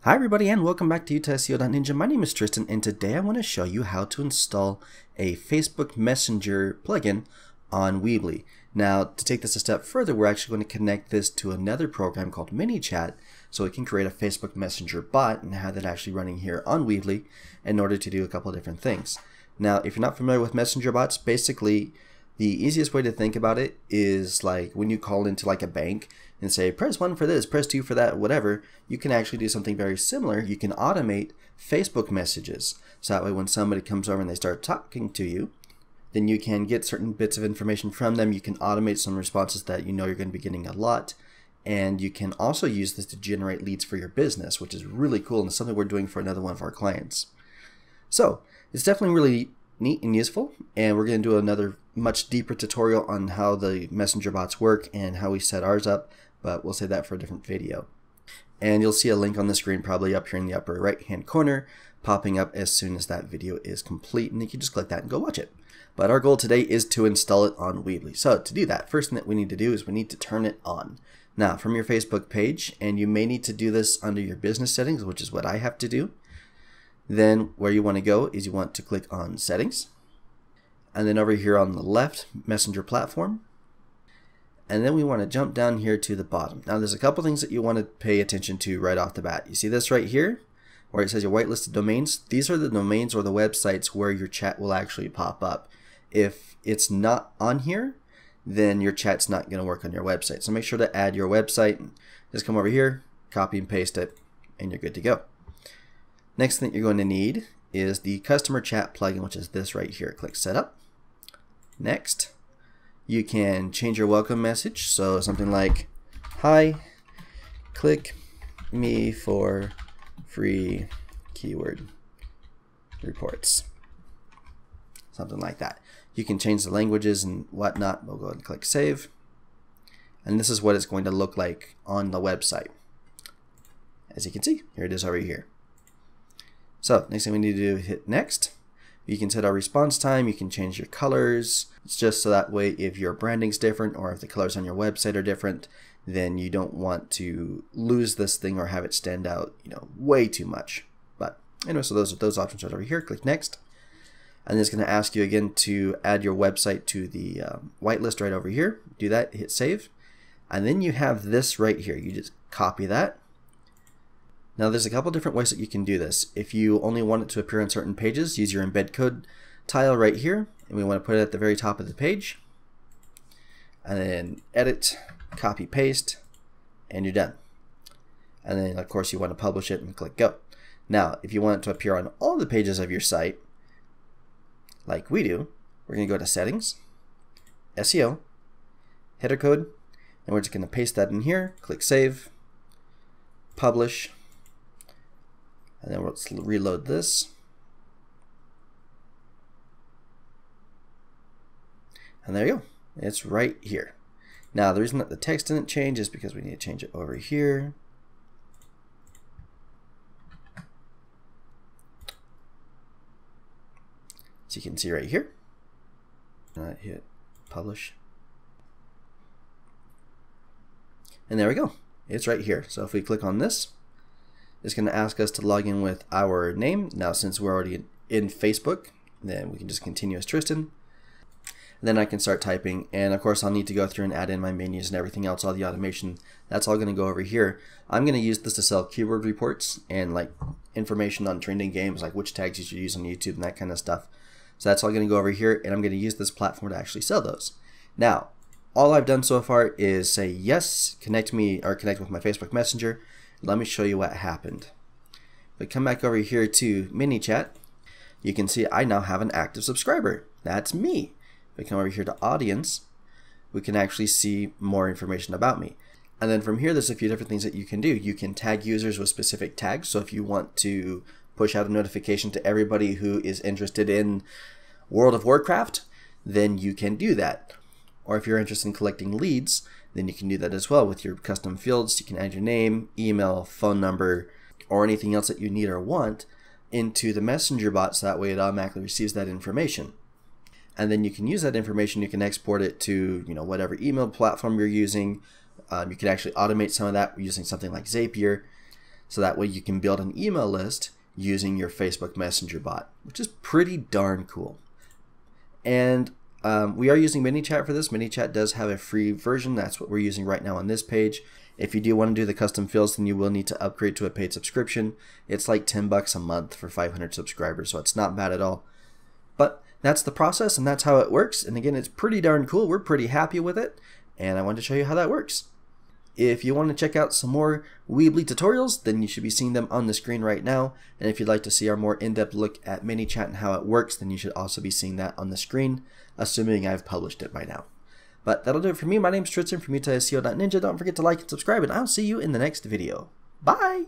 Hi everybody and welcome back to SEO.Ninja. My name is Tristan and today I want to show you how to install a Facebook Messenger plugin on Weebly. Now to take this a step further, we're actually going to connect this to another program called ManyChat so we can create a Facebook Messenger bot and have that actually running here on Weebly in order to do a couple of different things. Now if you're not familiar with Messenger bots, basically the easiest way to think about it is like when you call into like a bank and say press 1 for this, press 2 for that, whatever, you can actually do something very similar. You can automate Facebook messages. So that way when somebody comes over and they start talking to you, then you can get certain bits of information from them. You can automate some responses that you know you're going to be getting a lot. And you can also use this to generate leads for your business, which is really cool and it's something we're doing for another one of our clients. So it's definitely really neat and useful, and we're going to do another much deeper tutorial on how the messenger bots work and how we set ours up, but we'll save that for a different video. And you'll see a link on the screen probably up here in the upper right hand corner popping up as soon as that video is complete, and you can just click that and go watch it. But our goal today is to install it on Weebly. So to do that, first thing that we need to do is we need to turn it on. Now from your Facebook page, and you may need to do this under your business settings, which is what I have to do. Then where you want to go is you want to click on Settings, and then over here on the left, Messenger Platform, and then we want to jump down here to the bottom. Now there's a couple things that you want to pay attention to right off the bat. You see this right here where it says your whitelisted domains? These are the domains or the websites where your chat will actually pop up. If it's not on here, then your chat's not going to work on your website. So make sure to add your website. Just come over here, copy and paste it, and you're good to go. Next thing you're going to need is the customer chat plugin, which is this right here. Click Setup. Next, you can change your welcome message. So something like, "Hi, click me for free keyword reports." Something like that. You can change the languages and whatnot. We'll go ahead and click Save. And this is what it's going to look like on the website. As you can see, here it is over here. So next thing we need to do is hit Next. You can set our response time, you can change your colors. It's just so that way if your branding's different or if the colors on your website are different, then you don't want to lose this thing or have it stand out, way too much. But anyway, so those options are over here. Click Next. And it's going to ask you again to add your website to the whitelist right over here. Do that, hit Save. And then you have this right here. You just copy that. Now there's a couple different ways that you can do this. If you only want it to appear on certain pages, use your embed code tile right here, and we want to put it at the very top of the page. And then edit, copy, paste, and you're done. And then of course you want to publish it and click go. Now if you want it to appear on all the pages of your site, like we do, we're going to go to Settings, SEO, header code, and we're just going to paste that in here, click Save, publish, and then let's reload this. And there you go. It's right here. Now the reason that the text didn't change is because we need to change it over here. So you can see right here. Hit publish. And there we go. It's right here. So if we click on this, it's going to ask us to log in with our name. Now since we're already in Facebook, then we can just continue as Triston. And then I can start typing, and of course I'll need to go through and add in my menus and everything else, all the automation. That's all going to go over here. I'm going to use this to sell keyword reports and like information on trending games, like which tags you should use on YouTube and that kind of stuff. So that's all going to go over here, and I'm going to use this platform to actually sell those. Now, all I've done so far is say yes, connect me or connect with my Facebook Messenger. Let me show you what happened. If we come back over here to ManyChat, you can see I now have an active subscriber. That's me. If we come over here to Audience, we can actually see more information about me. And then from here, there's a few different things that you can do. You can tag users with specific tags. So if you want to push out a notification to everybody who is interested in World of Warcraft, then you can do that. Or if you're interested in collecting leads, then you can do that as well with your custom fields. You can add your name, email, phone number, or anything else that you need or want into the messenger bot, so that way it automatically receives that information. And then you can use that information, you can export it to whatever email platform you're using. You can actually automate some of that using something like Zapier. So that way you can build an email list using your Facebook Messenger bot, which is pretty darn cool. And we are using ManyChat for this. ManyChat does have a free version. That's what we're using right now on this page. If you do want to do the custom fields, then you will need to upgrade to a paid subscription. It's like $10 a month for 500 subscribers, so it's not bad at all. But that's the process, and that's how it works. And again, it's pretty darn cool. We're pretty happy with it, and I wanted to show you how that works. If you want to check out some more Weebly tutorials, then you should be seeing them on the screen right now. And if you'd like to see our more in-depth look at ManyChat and how it works, then you should also be seeing that on the screen, assuming I've published it by now. But that'll do it for me. My name's Triston from Untitled Chapter. Don't forget to like and subscribe, and I'll see you in the next video. Bye!